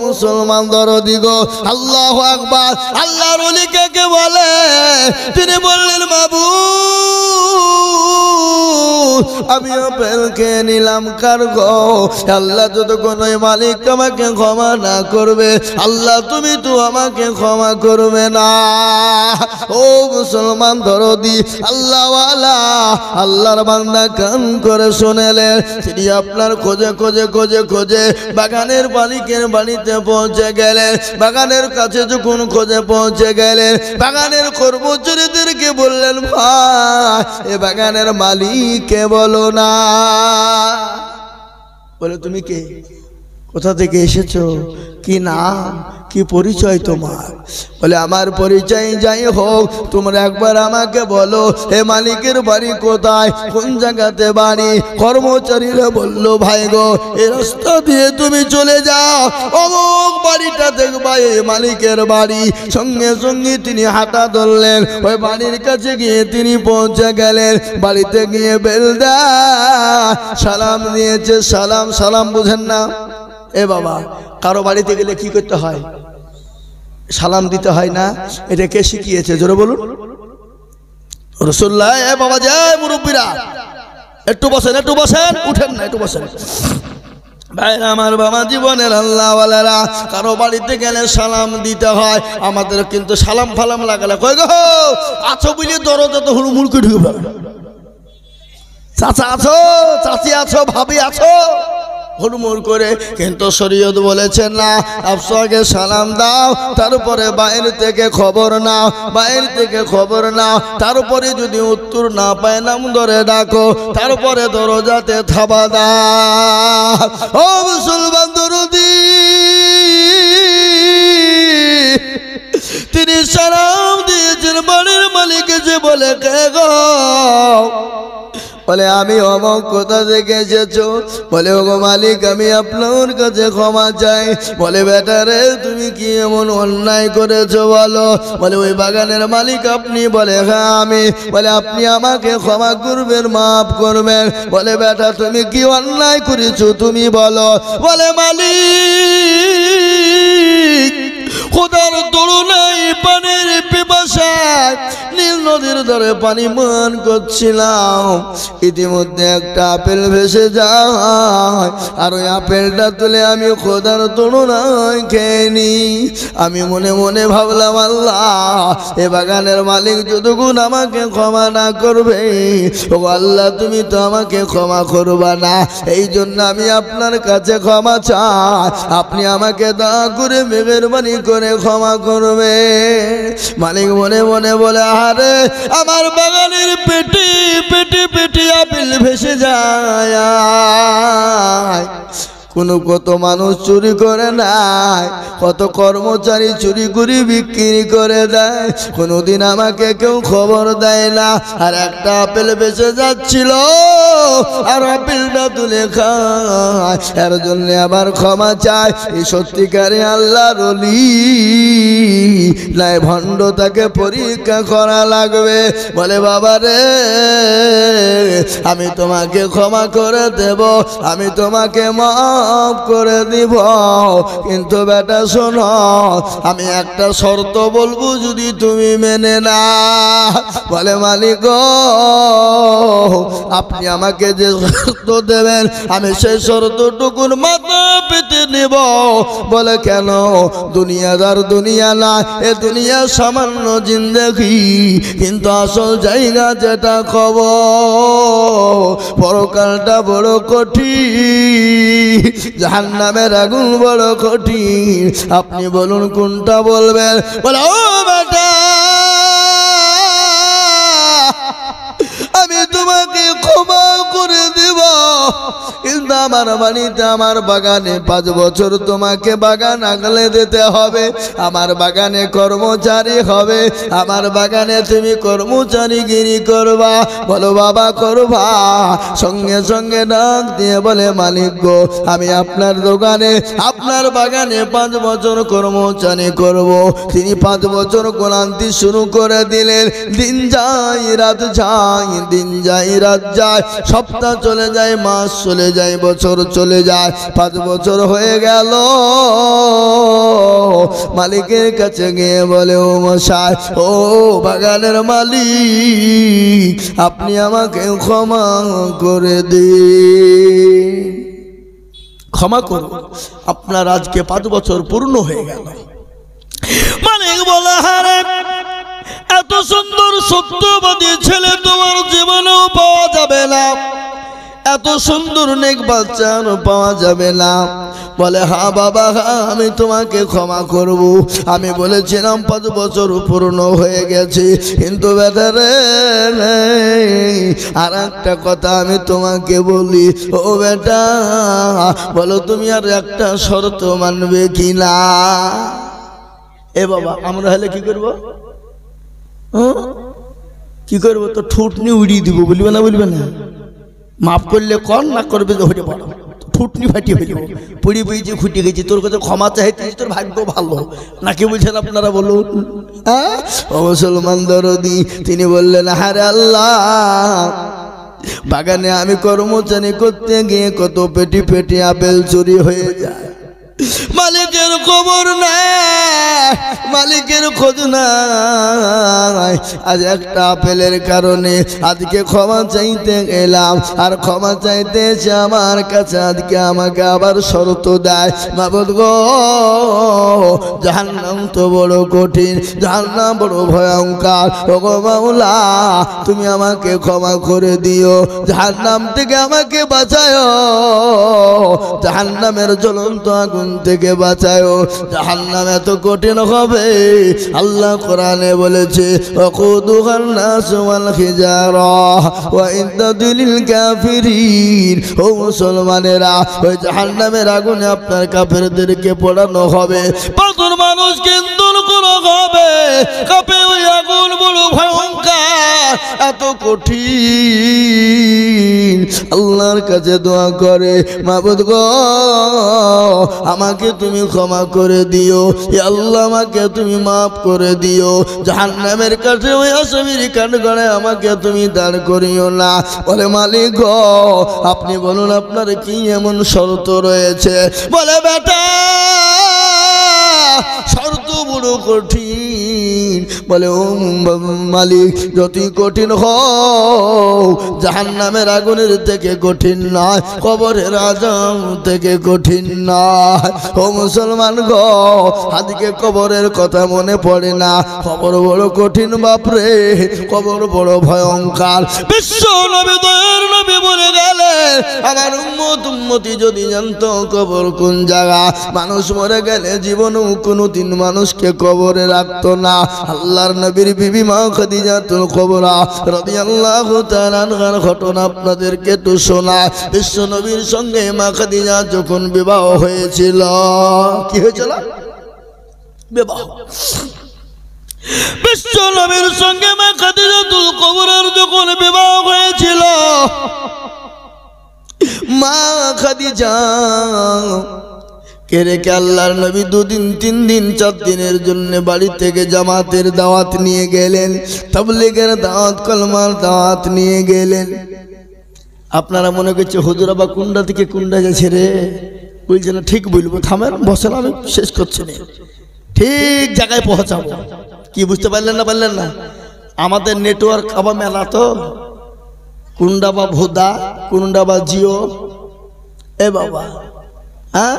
মুসলমান দরদি গো, আল্লাহু আকবার। আল্লাহর ওলি কাকে বলে? তিনি বললেন মাবুদ আমি আপেল খেয়ে নিলাম কার গো? আল্লাহ যতক্ষণ ওই মালিক আমাকে ক্ষমা না করবে, আল্লাহ তুমি তো আমাকে ক্ষমা করবে না। ও মুসলমান দরদি আল্লাহওয়ালা, আল্লাহর বান্দা কান করে শুনেলেন। তিনি আপনার খোঁজে খোঁজে খোঁজে খোঁজে বাগানের মালিকের বাড়িতে পৌঁছে গেলেন। বাগানের কাছে যখন খোঁজে পৌঁছে গেলেন, বাগানের কর্মচারীদেরকে বললেন ভাই এ বাগানের মালিককে বলো না। বলে তুমি কে, কোথা থেকে এসেছো, কি নাম, কি পরিচয় তোমার? বলে আমার পরিচয় যাই হোক তোমরা একবার আমাকে বলো হে মালিকের বাড়ি কোথায়, কোন জায়গাতে বাড়ি? কর্মচারীরা বলল ভাই গো এই রাস্তা দিয়ে তুমি চলে যাও, অমুক বাড়িটা দেখবা এই মালিকের বাড়ি। সঙ্গে সঙ্গে তিনি হাঁটা ধরলেন, ওই বাড়ির কাছে গিয়ে তিনি পৌঁছে গেলেন। বাড়িতে গিয়ে বেল দেয়, সালাম দিয়েছে। সালাম সালাম বুঝেন না? এ বাবা কারো বাড়িতে গেলে কি করতে হয়? সালাম দিতে হয় না? এটা কে শিখিয়েছে জোরে বলুন? রাসূলুল্লাহ। এ বাবা যায় মুরব্বীরা একটু বসেন, একটু বসেন, উঠেন না, একটু বসেন। ভাইরা আমার, বাবা জীবনের আল্লাহওয়ালারা, কারো বাড়িতে গেলে সালাম দিতে হয়। আমাদের কিন্তু সালাম ফালাম লাগালে কই গো আছো বলে দরজা তো হুড়মুড় করে ঢুকবে। চাচা আছো, চাচি আছো, ভাবি আছো, হুড়মুড় করে। কিন্তু শরীয়ত বলেছেন না, আফসাকে সালাম দাও, তারপরে বাইরে থেকে খবর নাও, বাইরে থেকে খবর নাও, তারপরে যদি উত্তর না পায় নাম ধরে ডাকো, তারপরে দরজাতে থাবা দাও। ও মুসলমান দরদি, তিনি সালাম দিয়েছেন বাড়ির মালিক যে বলে কে গো? বলে আমি অমুক কোথা থেকে এসেছো? বলে ওগো মালিক আমি আপনার কাছে ক্ষমা চাই। বলে বেটা রে তুমি কি এমন অন্যায় করেছো বলো? বলে ওই বাগানের মালিক আপনি? বলে হ্যাঁ আমি। বলে আপনি আমাকে ক্ষমা করবেন, মাফ করবেন। বলে বেটা তুমি কি অন্যায় করেছো তুমি বলো? বলে মালিক খোদার তুলনায় পানির পিপাসায় নীল নদীর ধারে পানি পান করছিলাম, ইতিমধ্যে একটা আপেল ভেসে যায়, আর ওই আপেলটা তুলে আমি খোদার তুলনায় খেয়ে নি। আমি মনে মনে ভাবলাম আল্লাহ এ বাগানের মালিক যতক্ষণ আমাকে ক্ষমা না করবে, ও আল্লাহ তুমি তো আমাকে ক্ষমা করবা না, এই জন্য আমি আপনার কাছে ক্ষমা চাই, আপনি আমাকে দয়া করে মেহেরবানি করে ক্ষমা করবে। মালিক মনে মনে বলে আরে আমার বাগানের পেটে পেটে পেটে আপেল ভেসে যায়, কত মানুষ চুরি করে নাই, কত কর্মচারী চুরি করে বিক্রি করে দেয়, কোনোদিন আমাকে কেউ খবর দেয় না। আর একটা আপেল বেঁচে যাচ্ছিল, আর আপেলটা তুলে খায়, এর জন্য আবার ক্ষমা চায়। এই সত্যিকারে আল্লাহর ওলি নাই ভণ্ড, তাকে পরীক্ষা করা লাগবে। বলে বাবা রে আমি তোমাকে ক্ষমা করে দেব, আমি তোমাকে মাফ করে দিব, কিন্তু বেটা শোনো আমি একটা শর্ত বলবো যদি তুমি মেনে না। বলে মালিক আপনি আমাকে যে শর্ত দেবেন আমি সেই শর্তটুকুর মাথা পেতে নেব। বলে কেন? দুনিয়াদার দুনিয়া না, এ দুনিয়া সামান্য জিন্দেগি, কিন্তু আসল জায়গা যেটা খবর পরকালটা বড় কঠিন, জাহান্নামের আগুন বড় কঠিন। আপনি বলুন কোনটা বলবেন? বলে ও বেটা আমি তোমাকে ক্ষমা করে দিব, কিন্তু আমার বাড়িতে আমার বাগানে 5 বছর তোমাকে বাগান আগলে দিতে হবে, আমার বাগানে কর্মচারী হবে, আমার বাগানে তুমি কর্মচারীগিরি করবা। বলো বাবা করবা? সঙ্গে সঙ্গে ডাক দিয়ে বলে মালিক গো আমি আপনার দোকানে আপনার বাগানে 5 বছর কর্মচারী করব। তিনি 5 বছর ক্লান্তি শুরু করে দিলেন। দিন যায় রাত যায়, দিন যায় রাত যায়, সপ্তাহ চলে যায়, মাস চলে যায়, বছর চলে যায়, 5 বছর হয়ে গেল। মালিকের কাছে গিয়ে বলে, ও মশাই, ও বাগানের মালিক, আপনি আমাকে ক্ষমা করে দিন, ক্ষমা করুন, আপনার আজকে 5 বছর পূর্ণ হয়ে গেল। মালিক বলে, হারে এত সুন্দর সত্যবাদী ছেলে তোমার জীবনেও পাওয়া যাবে না, এত সুন্দর নেক বাচ্চা পাওয়া যাবে না। বলে, হ্যাঁ বাবা, হ্যাঁ আমি তোমাকে ক্ষমা করব। আমি বলেছিলাম 5 বছর পূর্ণ হয়ে গেছে, কিন্তু বেটারে আর একটা কথা আমি তোমাকে বলি, ও বেটা, বলো তুমি আর একটা শর্ত মানবে কিনা? এ বাবা, আমরা হলে কি করব? কি করবো? তো ঠুটনি উড়িয়ে দিব, বলবে না? বলবে না? মাফ করলে কর, না করবে তো হতে পারো, ফুটনি ফাটি হয়ে যাবো, পুড়ি বুঝে ফুটে গেছি, তোর কাছে ক্ষমা চাইতেছি, তোর ভাগ্য ভালো নাকি বলছেন আপনারা বলুন? হ্যাঁ, ও মুসলমান দরদি, তিনি বললেন, হারে আল্লাহ, বাগানে আমি কর্মচারী করতে গিয়ে কত পেটি পেটি আপেল চুরি হয়ে যায়, মালিকের খবর নাই, মালিকের খোঁজ নাই। আজ একটা আপেলের কারণে আজকে ক্ষমা চাইতে গেলাম, আর ক্ষমা চাইতে এসে আমার কাছে আজকে আমাকে আবার শর্ত দেয়, মাবুদ গো, জাহান্নাম তো বড় কঠিন, জাহান্নাম বড় ভয়ঙ্কর, ও গো মাওলা, তুমি আমাকে ক্ষমা করে দিও, জাহান্নাম থেকে আমাকে বাঁচাও, জাহান্নামের জ্বলন্ত আগুন থেকে বাঁচাও, জাহান্নাম এত কঠিন হবে। আল্লাহ কোরআনে বলেছে, ওয়াকুদুহান নাস ওয়াল হিজারা ওয়া ইদ্দাতুল লিল কাফিরিন। ও মুসলমানেরা, ওই জাহান্নামের আগুনে আপনার কাফেরদেরকে পোড়ানো হবে, পাথর মানুষকে ইন্ধন করা হবে, কাপে ওই আগুন বড় ভয়ঙ্কর, এত কঠিন। আল্লাহর কাছে দোয়া করে, মাবুদ গো, আমাকে তুমি ক্ষমা করে দিও, আল্লাহ আমাকে তুমি মাফ করে দিও, জাহান্নামের কাছে ওই আসামির কাঠগড়ায় আমাকে তুমি দাঁড় করিও না। বলে, মালিক গো, আপনি বলুন আপনার কি এমন শর্ত রয়েছে? বলে, বেটা, শর্ত বড় কঠিন। বলে, ও মালিক, যতই কঠিন হোক, জাহান্নামের আগুনের থেকে কঠিন নয়, কবরের আযাব থেকে কঠিন নয়। ও মুসলমান গো, আজকে কবরের কথা মনে পড়ে না, কবর বড় কঠিন, বাপরে, কবর বড় ভয়ঙ্কর। বিশ্ব নবী, দয়ার নবী বলে গেলেন, আমার উম্মতি যদি জানতো কবর কোন জায়গা, মানুষ মরে গেলে জীবনেও কোনোদিন মানুষকে কবরে রাখতো না। আল্লাহর নবীর বিবি মা খাদিজাতুল কুবরা রাদিয়াল্লাহু তাআলা আনহার ঘটনা আপনাদেরকে একটু শোনায়। বিশ্ব নবীর সঙ্গে মা খাদিজা যখন বিবাহ হয়েছিল, কি হয়েছিল? বিবাহ। বিশ্ব নবীর সঙ্গে মা খাদিজাতুল কুবরার যখন বিবাহ হয়েছিল, মা খাদিজা কে রেখে আল্লাহর নবী 2 দিন 3 দিন 4 দিনের জন্য বাড়ি থেকে জামাতের দাওয়াত নিয়ে গেলেন, তাবলীগের দাওয়াত, কলমার দাওয়াত নিয়ে গেলেন। আপনারা মনে করছে হুজুর আবার কুন্ডা থেকে কুন্ডা গেছে রে, বলছে না, ঠিক বলবো, থামেন, বসেন, আমি শেষ করছি না, ঠিক জায়গায় পৌঁছাবো। কি বুঝতে পারলেন না? পারলেন না? আমাদের নেটওয়ার্ক আবার মেলা তো, কুন্ডা বা ভোদা, কুন্ডা বা জিও, এ বাবা, হ্যাঁ,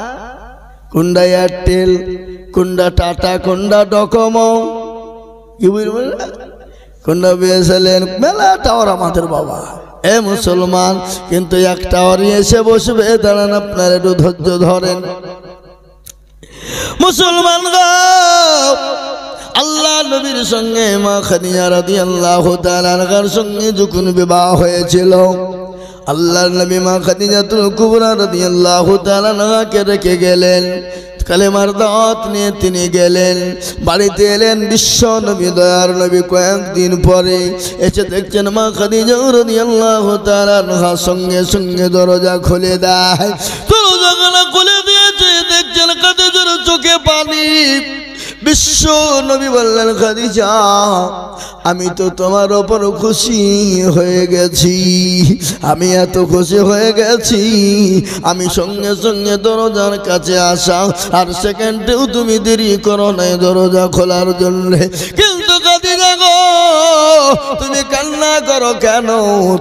কুন্ডা এয়ারটেল, কুন্ডা টাটা, কুন্ডা ডকোমো, কি বুঝবেন, কুন্ডা বিএসএনএল, মেলা টাওয়ার আমাদের বাবা। এ মুসলমান, কিন্তু এক টাওয়ারই এসে বসবে, দাঁড়ান, আপনার একটু ধৈর্য ধরেন। মুসলমান গো, আল্লাহ নবীর সঙ্গে মা খাদিজা রাদিয়াল্লাহু তাআলা আনহার সঙ্গে যখন বিবাহ হয়েছিল, আল্লাহর নবী মা খাদিজাতুল কুবরা রাদিয়াল্লাহু তাআলা আনহাকে রেখে গেলেন, কালেমার দাওয়াত নিয়ে তিনি গেলেন, বাড়িতে এলেন। বিশ্ব নবী, দয়ার নবী কয়েকদিন পরে এসে দেখছেন মা খাদিজা রাদিয়াল্লাহু তাআলা আনহা সঙ্গে সঙ্গে দরজা খুলে দেয়। দরজা খুলে দিয়েছে, দেখছেন খাদিজার চোখে পানি, বিশ্ব নবী বললেন খাদিজা আমি তো তোমার ওপর খুশি হয়ে গেছি, আমি এত খুশি হয়ে গেছি আমি সঙ্গে সঙ্গে দরজার কাছে আসা আর সেকেন্ডেও তুমি দেরি করো নাই দরজা খোলার জন্য। কিন্তু খাদিজা গো তুমি কান্না করো কেন,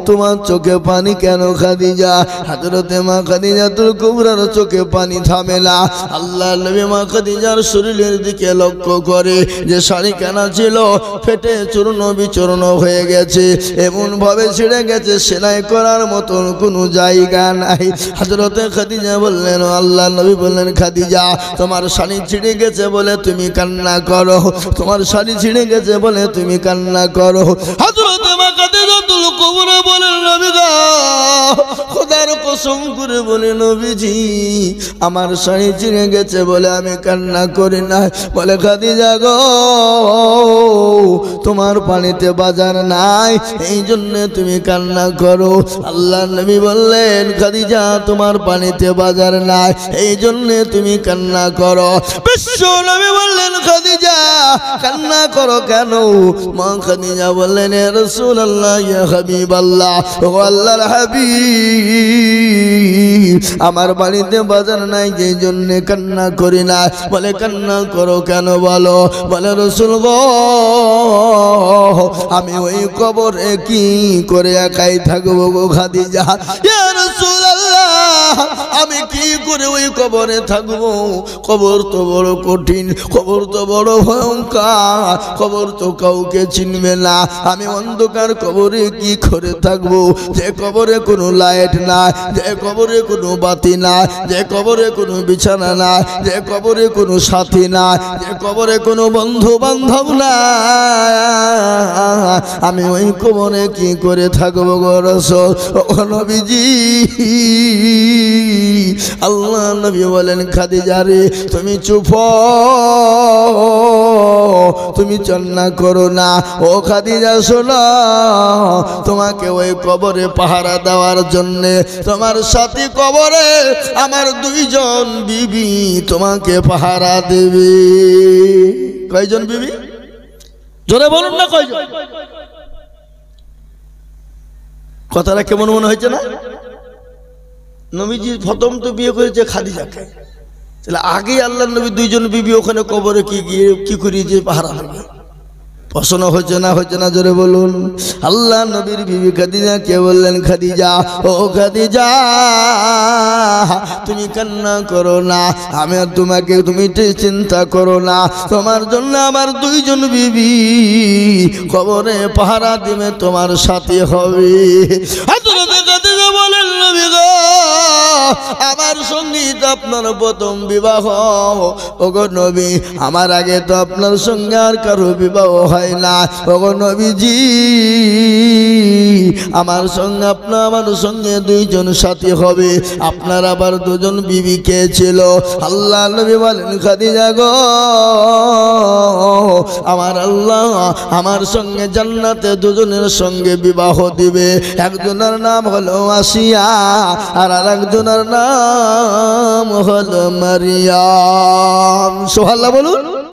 তোমার চোখে পানি কেন খাদিজা? হযরতে মা খাদিজাতুল কুবরার চোখে পানি থামে না। আল্লাহ নবী মা খাদিজার শরীরের দিকে লক্ষ্য করে যে শাড়ি কেনা ছিল ফেটে চূর্ণ বিচূর্ণ হয়ে গেছে, এমন ভাবে ছিঁড়ে গেছে সেলাই করার মতন কোনো জায়গা নাই। হযরতে খাদিজা বললেন, আল্লাহ নবী বললেন খাদিজা তোমার শাড়ি ছিঁড়ে গেছে বলে তুমি কান্না করো, তোমার শাড়ি ছিঁড়ে গেছে বলে তুমি কান্না করো। হযরতে মা খাদিজাতুল কুবরা বলেন নবী গো খোদার কসম করে বলে নবীজি আমার শাড়ি ছিঁড়ে গেছে বলে আমি কান্না করি না। বলে খাদিজা গো তোমার পানিতে বাজার নাই এই জন্য তুমি কান্না করো। আল্লাহ নবী বললেন খাদিজা তোমার পানিতে বাজার নাই এই জন্য তুমি কান্না করো। বিশ্ব নবী বললেন খাদিজা কান্না করো কেন? মা খাদিজা বললেন ইয়া রাসূলুল্লাহ ইয়া হাবিবাল্লাহ, ও আল্লাহর হাবিব আমার বাড়িতে বাজার নাই যেই জন্য কান্না করি না। বলে কান্না করো কেন বলো? বলে রাসূল গো আমি ওই কবরে কি করে একাই থাকবো গো খাদিজা? ইয়া রাসূলুল্লাহ আমি কি করে ওই কবরে থাকবো? কবর তো বড় কঠিন, কবর তো বড় ভয়ঙ্কর, কবর তো কাউকে চিনবে না। আমি অন্ধকার কবরে কি করে থাকবো? যে কবরে কোনো লাইট নাই, যে কবরে কোনো বাতি নাই, যে কবরে কোনো বিছানা নাই, যে কবরে কোনো সাথী নাই, যে কবরে কোনো বন্ধু বান্ধব নাই, আমি ওই কবরে কি করে থাকবো গো রাসূল? ও নবীজি আল্লাহ নবী বলেন খাদিজা রে তুমি চুপ, তুমি চন্না করো না। ও খাদিজা শোনো তোমাকে ওই কবরে পাহারা দেওয়ার জন্য তোমার সাথী কবরে আমার দুইজন বিবি তোমাকে পাহারা দেবে। কয়জন বিবি? জোরে বলুন না কয়জন? কথাটা কেমন মনে হয়েছে না? নবীজি প্রথম তো বিয়ে করেছে খাদিজাকে, তাহলে আগে আল্লাহ নবী দুইজন বিবি ওখানে কবরে কি গিয়ে কি করি যে পাহারা দেবে? প্রশ্ন হচ্ছে না হচ্ছে না? জোরে বলুন। আল্লাহ নবীর বিবি খাদিজা কে বললেন খাদিজা ও খাদিজা তুমি কান্না করো না, আমি আর তোমাকে তুমি চিন্তা করো না, তোমার জন্য আমার দুইজন বিবি কবরে পাহারা দিবে, তোমার সাথে হবে। খাদিজা বলেন নবী গো আমার সঙ্গে তো আপনার প্রথম বিবাহ, ওগো নবী আমার আগে তো আপনার সঙ্গে আর কারো বিবাহ হয় না। ওগো নবীজি আমার সঙ্গে আমার সঙ্গে দুইজন সাথী হবে, আপনার আবার দুজন বিবি কে ছিল? আল্লাহ নবী বলেন খাদিজা গো আমার আল্লাহ আমার সঙ্গে জান্নাতে দুজনের সঙ্গে বিবাহ দিবে, একজনের নাম হলো আসিয়া আর আরেকজনের নাম হলো মারিয়াম। সুবহানাল্লাহ বলুন।